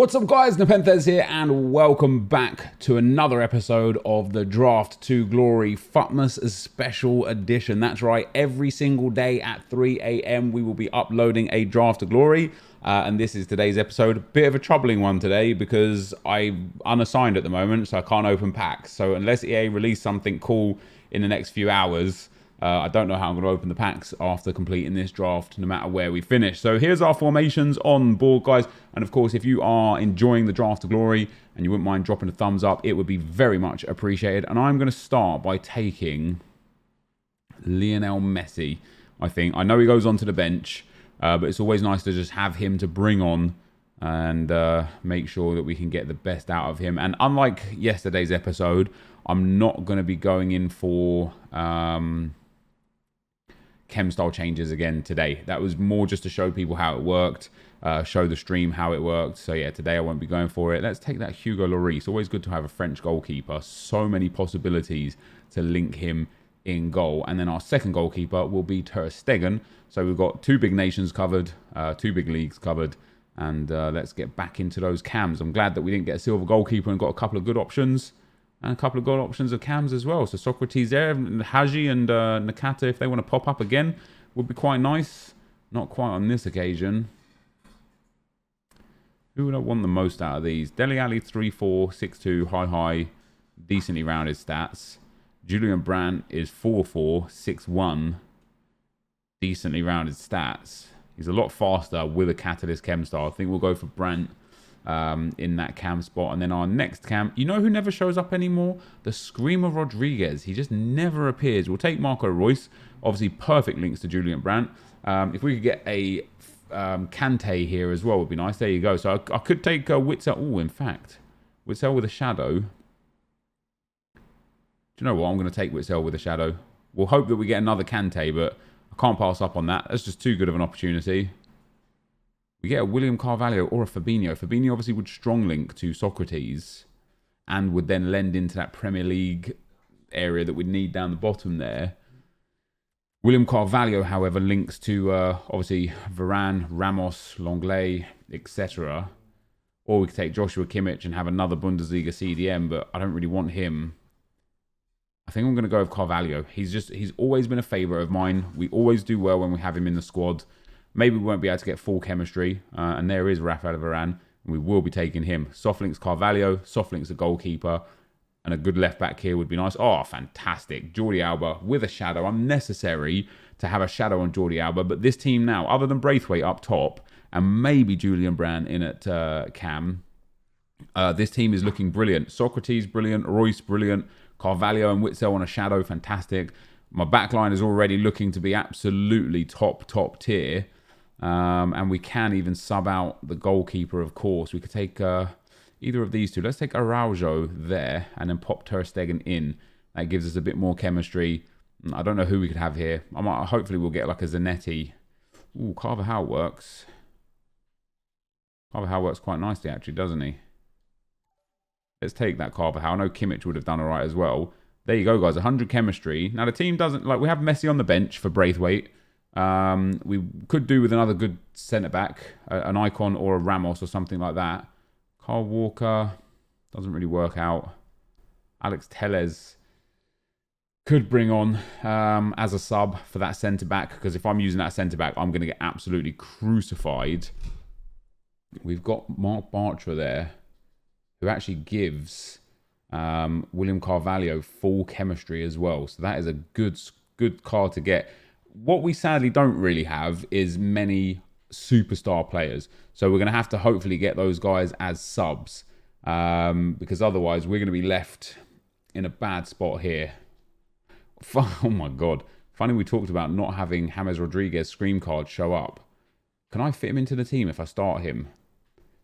What's up guys, NepentheZ here and welcome back to another episode of the Draft to Glory Futmas Special Edition. That's right, every single day at 3 AM we will be uploading a Draft to Glory and this is today's episode. Bit of a troubling one today because I'm unassigned at the moment, so I can't open packs. So unless EA release something cool in the next few hours, I don't know how I'm going to open the packs after completing this draft, no matter where we finish. So here's our formations on board, guys. And of course, if you are enjoying the Draft to Glory and you wouldn't mind dropping a thumbs up, it would be very much appreciated. And I'm going to start by taking Lionel Messi, I think. I know he goes onto the bench, but it's always nice to just have him to bring on and make sure that we can get the best out of him. And unlike yesterday's episode, I'm not going to be going in for chem style changes again today. That was more just to show people how it worked, show the stream how it worked. So yeah, today I won't be going for it. Let's take that Hugo Lloris. Always good to have a French goalkeeper. So many possibilities to link him in goal. And then our second goalkeeper will be Ter Stegen. So we've got two big nations covered, two big leagues covered. And let's get back into those cams. I'm glad that we didn't get a silver goalkeeper and got a couple of good options. And a couple of good options of cams as well. So Socrates there, and Haji and Nakata, if they want to pop up again, would be quite nice. Not quite on this occasion. Who would I want the most out of these? Dele Alli 3'4", 6'2", high, decently rounded stats. Julian Brandt is 4'4", 6'1", decently rounded stats. He's a lot faster with a Catalyst Chem Star. I think we'll go for Brandt in that cam spot. And then our next cam, you know who never shows up anymore? The Screamer Rodriguez. He just never appears. We'll take Marco Reus. Obviously perfect links to Julian Brandt. If we could get a Kante here as well would be nice. There you go. So I could take Witzel. Oh, in fact, Witzel with a shadow. Do you know what? I'm going to take Witzel with a shadow. We'll hope that we get another Kante, but I can't pass up on that. That's just too good of an opportunity. We get a William Carvalho or a Fabinho. Fabinho obviously would strong link to Socrates and would then lend into that Premier League area that we'd need down the bottom there. William Carvalho, however, links to obviously Varane, Ramos, Lenglet, etc. Or we could take Joshua Kimmich and have another Bundesliga CDM, but I don't really want him. I think I'm going to go with Carvalho. He's always been a favourite of mine. We always do well when we have him in the squad. Maybe we won't be able to get full chemistry. And there is Rafael Varane. And we will be taking him. Softlinks Carvalho. Softlinks a goalkeeper. And a good left back here would be nice. Oh, fantastic. Jordi Alba with a shadow. Unnecessary to have a shadow on Jordi Alba. But this team now, other than Braithwaite up top, and maybe Julian Brandt in at cam, this team is looking brilliant. Socrates, brilliant. Royce, brilliant. Carvalho and Witzel on a shadow, fantastic. My backline is already looking to be absolutely top tier. And we can even sub out the goalkeeper, of course. We could take either of these two. Let's take Araujo there and then pop Ter Stegen in. That gives us a bit more chemistry. I don't know who we could have here. Hopefully we'll get like a Zanetti. Ooh, Carvajal works. Carvajal works quite nicely actually, doesn't he? Let's take that Carvajal. I know Kimmich would have done all right as well. There you go, guys. 100 chemistry. Now, the team doesn't... we have Messi on the bench for Braithwaite. We could do with another good centre-back. An Icon or a Ramos or something like that. Carl Walker doesn't really work out. Alex Tellez could bring on as a sub for that centre-back. Because if I'm using that centre-back, I'm going to get absolutely crucified. We've got Mark Bartra there, who actually gives William Carvalho full chemistry as well. So that is a good card to get. What we sadly don't really have is many superstar players. So we're going to have to hopefully get those guys as subs. Because otherwise we're going to be left in a bad spot here. Oh my God. Funny we talked about not having James Rodriguez scream card show up. Can I fit him into the team if I start him?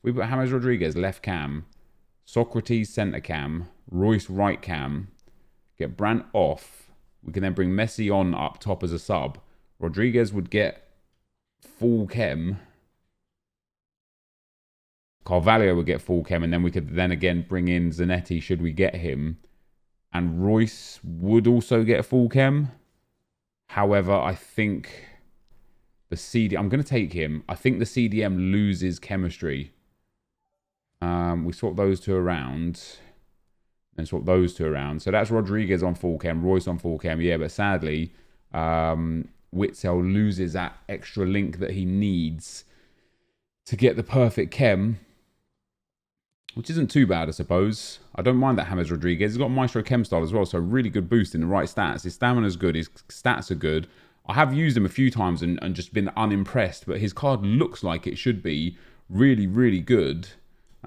We put James Rodriguez left cam. Socrates centre cam, Royce right cam, get Brandt off. We can then bring Messi on up top as a sub. Rodriguez would get full chem. Carvalho would get full chem, and then we could then again bring in Zanetti should we get him. And Royce would also get full chem. However, I think the I'm going to take him. I think the CDM loses chemistry. We swap those two around. And swap those two around. So that's Rodriguez on full chem, Royce on full chem. Yeah, but sadly, Witsel loses that extra link that he needs to get the perfect chem, which isn't too bad, I suppose. I don't mind that James Rodriguez. He's got Maestro Chem style as well, so really good boost in the right stats. His stamina's good, his stats are good. I have used him a few times and just been unimpressed, but his card looks like it should be really, really good.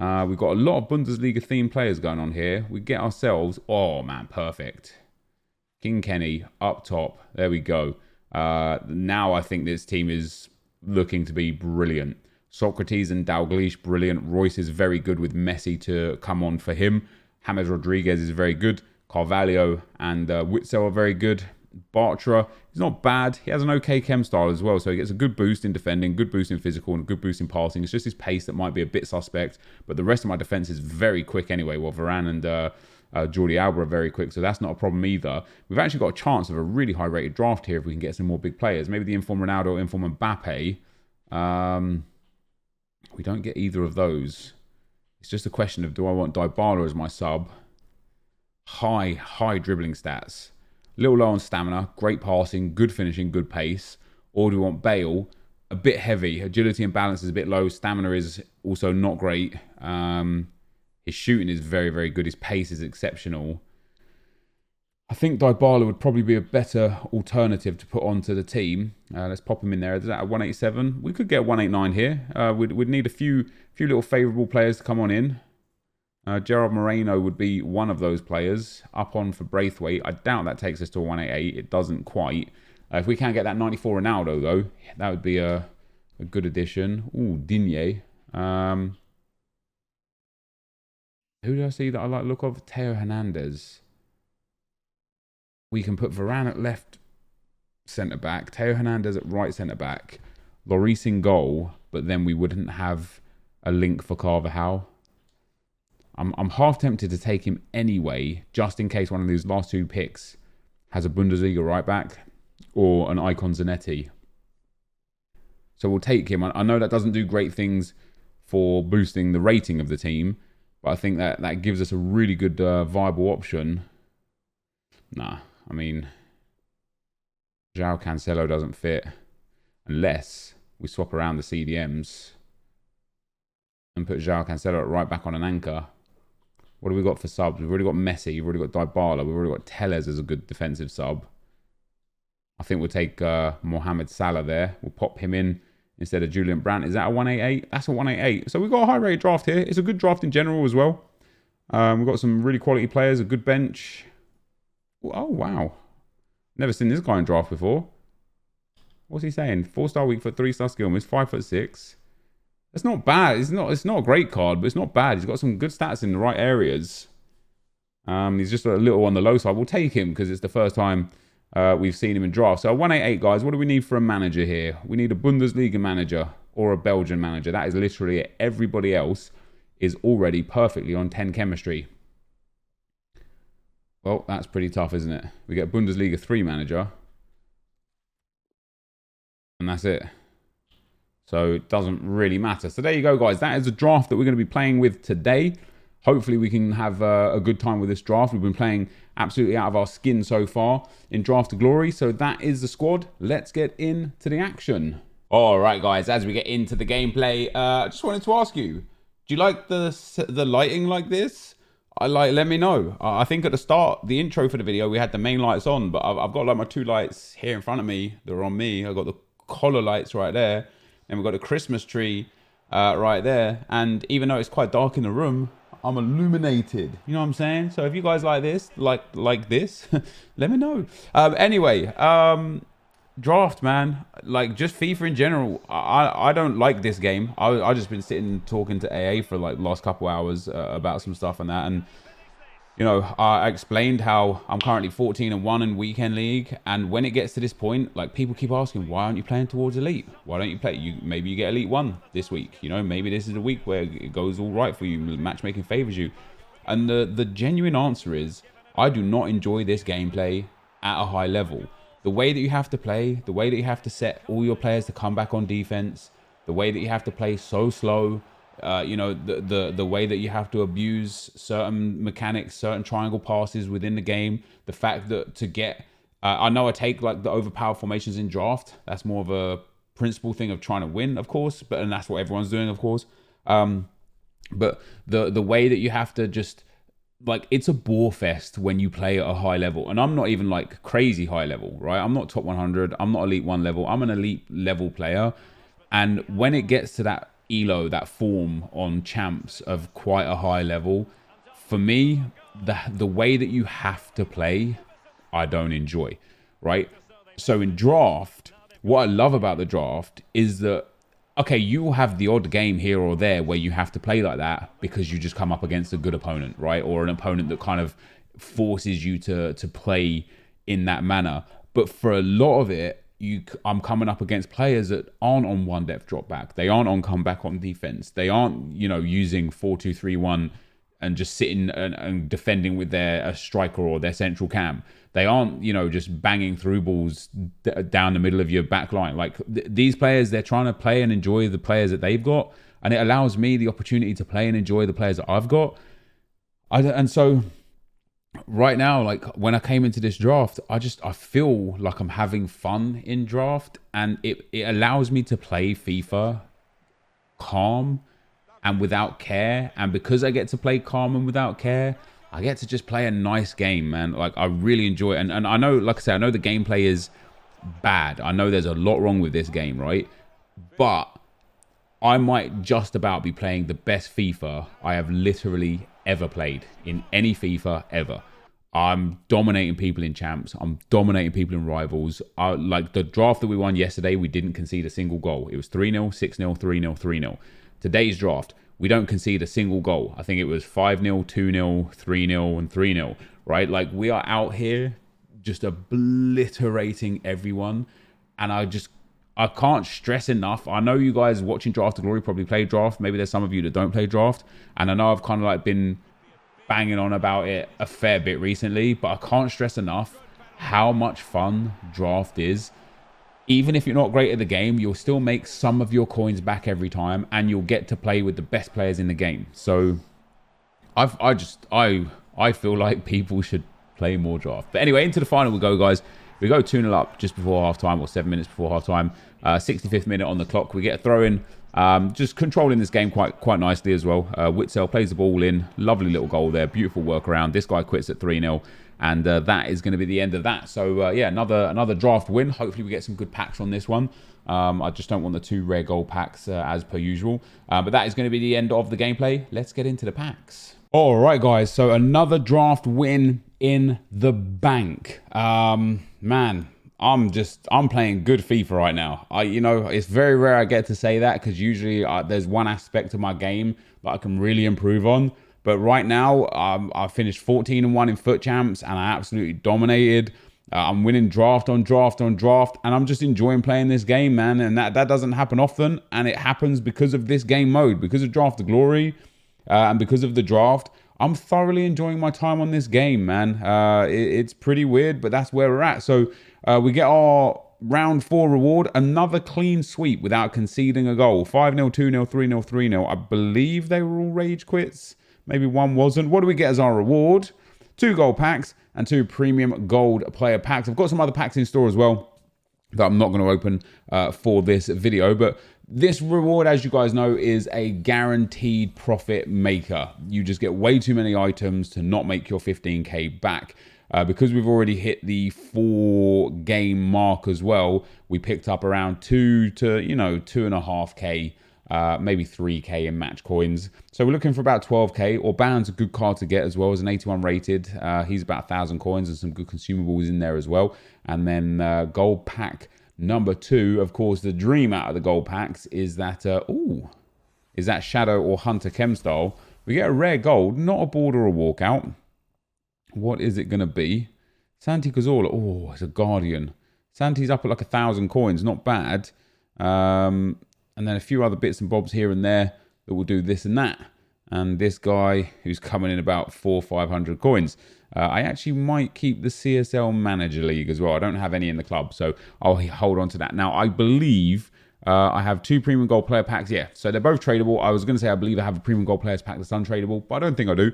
We've got a lot of Bundesliga-themed players going on here. We get ourselves... Oh, man, perfect. King Kenny up top. There we go. Now I think this team is looking to be brilliant. Socrates and Dalglish, brilliant. Royce is very good with Messi to come on for him. James Rodriguez is very good. Carvalho and Witsel are very good. Bartra, he's not bad. He has an okay chem style as well, so he gets a good boost in defending, good boost in physical, and a good boost in passing. It's just his pace that might be a bit suspect, but the rest of my defense is very quick anyway. Well, Varane and Jordi Alba are very quick, so that's not a problem either. We've actually got a chance of a really high-rated draft here if we can get some more big players. Maybe the Inform Ronaldo, Inform Mbappe. We don't get either of those. It's just a question of, do I want Dybala as my sub? High dribbling stats. Little low on stamina, great passing, good finishing, good pace. Or do we want Bale? A bit heavy. Agility and balance is a bit low. Stamina is also not great. His shooting is very, very good. His pace is exceptional. I think Dybala would probably be a better alternative to put onto the team. Let's pop him in there. Is that a 187? We could get a 189 here. We'd need a few little favourable players to come on in. Gerard Moreno would be one of those players. Up on for Braithwaite. I doubt that takes us to a 188. It doesn't quite. If we can get that 94 Ronaldo, though, that would be a good addition. Ooh, Digne. Who do I see that I like the look of? Theo Hernandez. We can put Varane at left centre-back. Theo Hernandez at right centre-back. Lloris in goal. But then we wouldn't have a link for Carvajal. I'm half tempted to take him anyway, just in case one of these last two picks has a Bundesliga right back or an Icon Zanetti. So we'll take him. I know that doesn't do great things for boosting the rating of the team, but I think that gives us a really good viable option. Nah, I mean, João Cancelo doesn't fit unless we swap around the CDMs and put João Cancelo at right back on an anchor. What do we got for subs? We've already got Messi. We've already got Dybala. We've already got Tellez as a good defensive sub. I think we'll take Mohamed Salah there. We'll pop him in instead of Julian Brandt. Is that a 188? That's a 188. So we've got a high-rated draft here. It's a good draft in general as well. We've got some really quality players, a good bench. Oh, wow. Never seen this guy in draft before. What's he saying? 4-star weak foot, 3-star skill miss, 5'6". It's not bad. It's not a great card, but it's not bad. He's got some good stats in the right areas. He's just a little on the low side. We'll take him because it's the first time we've seen him in draft. So 188, guys. What do we need for a manager here? We need a Bundesliga manager or a Belgian manager. That is literally it. Everybody else is already perfectly on 10 chemistry. Well, that's pretty tough, isn't it? We get Bundesliga 3 manager. And that's it. So it doesn't really matter. So there you go, guys. That is a draft that we're going to be playing with today. Hopefully we can have a good time with this draft. We've been playing absolutely out of our skin so far in Draft to Glory. So that is the squad. Let's get into the action. All right, guys. As we get into the gameplay, I just wanted to ask you, do you like the lighting like this? Let me know. I think at the start, the intro for the video, we had the main lights on, but I've got like my 2 lights here in front of me. They're on me. I've got the collar lights right there. And we've got a Christmas tree right there. And even though it's quite dark in the room, I'm illuminated. You know what I'm saying? So if you guys like this, like this, let me know. Anyway, draft, man. Like, just FIFA in general. I don't like this game. I just been sitting talking to AA for like the last couple hours about some stuff and that. And, you know, I explained how I'm currently 14-1 in Weekend League. And when it gets to this point, like, people keep asking, why aren't you playing towards Elite? Why don't you play? Maybe you get Elite 1 this week. You know, maybe this is a week where it goes all right for you. Matchmaking favors you. And the genuine answer is, I do not enjoy this gameplay at a high level. The way that you have to play, the way that you have to set all your players to come back on defense, the way that you have to play so slow, You know, the way that you have to abuse certain mechanics, certain triangle passes within the game. The fact that to get, I know I take like the overpowered formations in draft. That's more of a principle thing of trying to win, of course, and that's what everyone's doing, of course. But the way that you have to just, like, it's a bore fest when you play at a high level. And I'm not even like crazy high level, right? I'm not top 100. I'm not elite 1 level. I'm an elite level player. And when it gets to that elo, that form on champs of quite a high level, for me, the way that you have to play, I don't enjoy, right? So in draft, what I love about the draft is that, okay, you will have the odd game here or there where you have to play like that because you just come up against a good opponent, right? Or an opponent that kind of forces you to play in that manner. But for a lot of it, I'm coming up against players that aren't on one depth drop back. They aren't on comeback on defense. They aren't, you know, using 4-2-3-1 and just sitting and defending with their striker or their central cam. They aren't, you know, just banging through balls down the middle of your back line. Like these players, they're trying to play and enjoy the players that they've got. And it allows me the opportunity to play and enjoy the players that I've got. And so right now, like when I came into this draft, I feel like I'm having fun in draft, and it allows me to play FIFA calm and without care. And because I get to play calm and without care, I get to just play a nice game, man. Like I really enjoy it. And I know, like I said, I know the gameplay is bad. I know there's a lot wrong with this game, right? But I might just about be playing the best FIFA I have literally ever played in any FIFA ever. I'm dominating people in champs. I'm dominating people in rivals. Like the draft that we won yesterday, we didn't concede a single goal. It was 3-0, 6-0, 3-0, 3-0. Today's draft, we don't concede a single goal. I think it was 5-0, 2-0, 3-0, and 3-0, right? Like we are out here just obliterating everyone. And I can't stress enough. I know you guys watching Draft to Glory probably play draft. Maybe there's some of you that don't play draft. And I know I've kind of like been banging on about it a fair bit recently, but I can't stress enough how much fun draft is. Even if you're not great at the game, you'll still make some of your coins back every time, and you'll get to play with the best players in the game. So I feel like people should play more draft. But anyway, into the final we go, guys. We go 2-0 up just before half-time, or 7 minutes before half-time. 65th minute on the clock. We get a throw-in. Just controlling this game quite nicely as well. Witzel plays the ball in. Lovely little goal there. Beautiful workaround. This guy quits at 3-0. And that is going to be the end of that. So, yeah, another draft win. Hopefully we get some good packs on this one. I just don't want the 2 rare gold packs as per usual. But that is going to be the end of the gameplay. Let's get into the packs. All right, guys. So another draft win in the bank. Man, I'm playing good FIFA right now. You know, it's very rare I get to say that, because usually there's one aspect of my game that I can really improve on. But right now, I finished 14-1 in FUT Champs, and I absolutely dominated. I'm winning draft on draft on draft, and I'm just enjoying playing this game, man. And that doesn't happen often, and it happens because of this game mode, because of Draft to Glory, and because of the draft. I'm thoroughly enjoying my time on this game, man. It's pretty weird, but that's where we're at. So we get our round 4 reward, another clean sweep without conceding a goal. 5-0, 2-0, 3-0, 3-0. I believe they were all rage quits. Maybe one wasn't. What do we get as our reward? 2 gold packs and 2 premium gold player packs. I've got some other packs in store as well that I'm not going to open for this video. But this reward, as you guys know, is a guaranteed profit maker. You just get way too many items to not make your 15k back. Because we've already hit the 4 game mark as well, we picked up around 2 to 2.5k. Maybe 3k in match coins. So we're looking for about 12k. Orban's a good card to get as well, as an 81 rated. He's about 1,000 coins and some good consumables in there as well. And then gold pack number 2, of course, the dream out of the gold packs is that, is that Shadow or Hunter Chem style. We get a rare gold, not a board or a walkout. What is it going to be? Santi Cazorla. Oh, it's a Guardian. Santi's up at like 1,000 coins, not bad. And then a few other bits and bobs here and there that will do this and that. And this guy who's coming in about 400-500 coins. I actually might keep the CSL Manager League as well. I don't have any in the club, so I'll hold on to that. Now, I believe I have 2 premium gold player packs. Yeah, so they're both tradable. I was going to say I believe I have a premium gold players pack that's untradeable, but I don't think I do.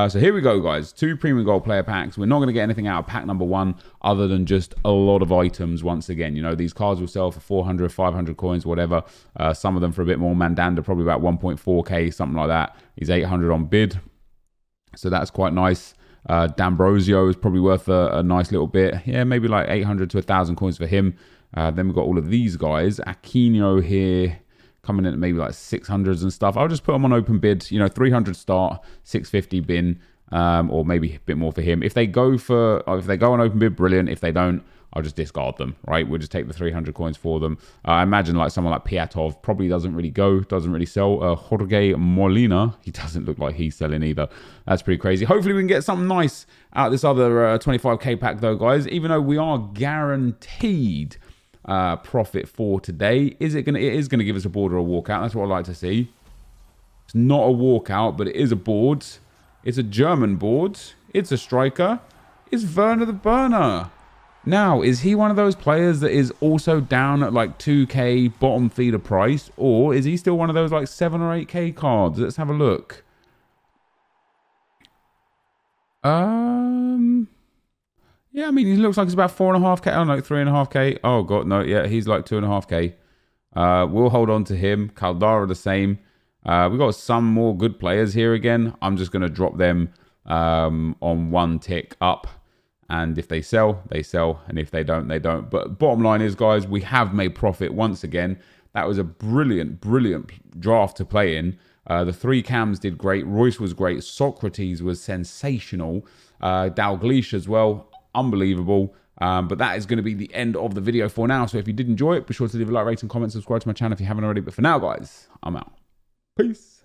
So here we go, guys. 2 premium gold player packs. We're not going to get anything out of pack number 1 other than just a lot of items once again. You know, these cards will sell for 400, 500 coins, whatever. Some of them for a bit more. Mandanda, probably about 1.4k, something like that. He's 800 on bid. So that's quite nice. D'Ambrosio is probably worth a nice little bit. Yeah, maybe like 800 to 1,000 coins for him. Then we've got all of these guys. Aquino here coming in at maybe like 600s and stuff. I'll just put them on open bid. You know, 300 start, 650 bin, or maybe a bit more for him. If they go on open bid, brilliant. If they don't, I'll just discard them, right? We'll just take the 300 coins for them. I imagine like someone like Piatov probably doesn't really go, doesn't really sell. Jorge Molina, he doesn't look like he's selling either. That's pretty crazy. Hopefully we can get something nice out of this other 25k pack though, guys. Even though we are guaranteed profit for today, it is gonna give us a board or a walkout. That's what I like to see. It's not a walkout, but it is a board. It's a German board. It's a striker. It's Werner the Burner. Now, is he one of those players that is also down at like 2k bottom feeder price, or is he still one of those like 7 or 8k cards? Let's have a look. Yeah, I mean, he looks like he's about 4.5k. Oh no, 3.5k. Oh god, no, yeah, he's like 2.5k. We'll hold on to him. Caldara the same. We've got some more good players here again. I'm just gonna drop them on 1 tick up. And if they sell, they sell. And if they don't, they don't. But bottom line is, guys, we have made profit once again. That was a brilliant, brilliant draft to play in. The 3 cams did great. Royce was great. Socrates was sensational. Dalglish as well. Unbelievable. But that is going to be the end of the video for now. So if you did enjoy it, be sure to leave a like, rate, and comment. Subscribe to my channel if you haven't already. But for now, guys, I'm out. Peace.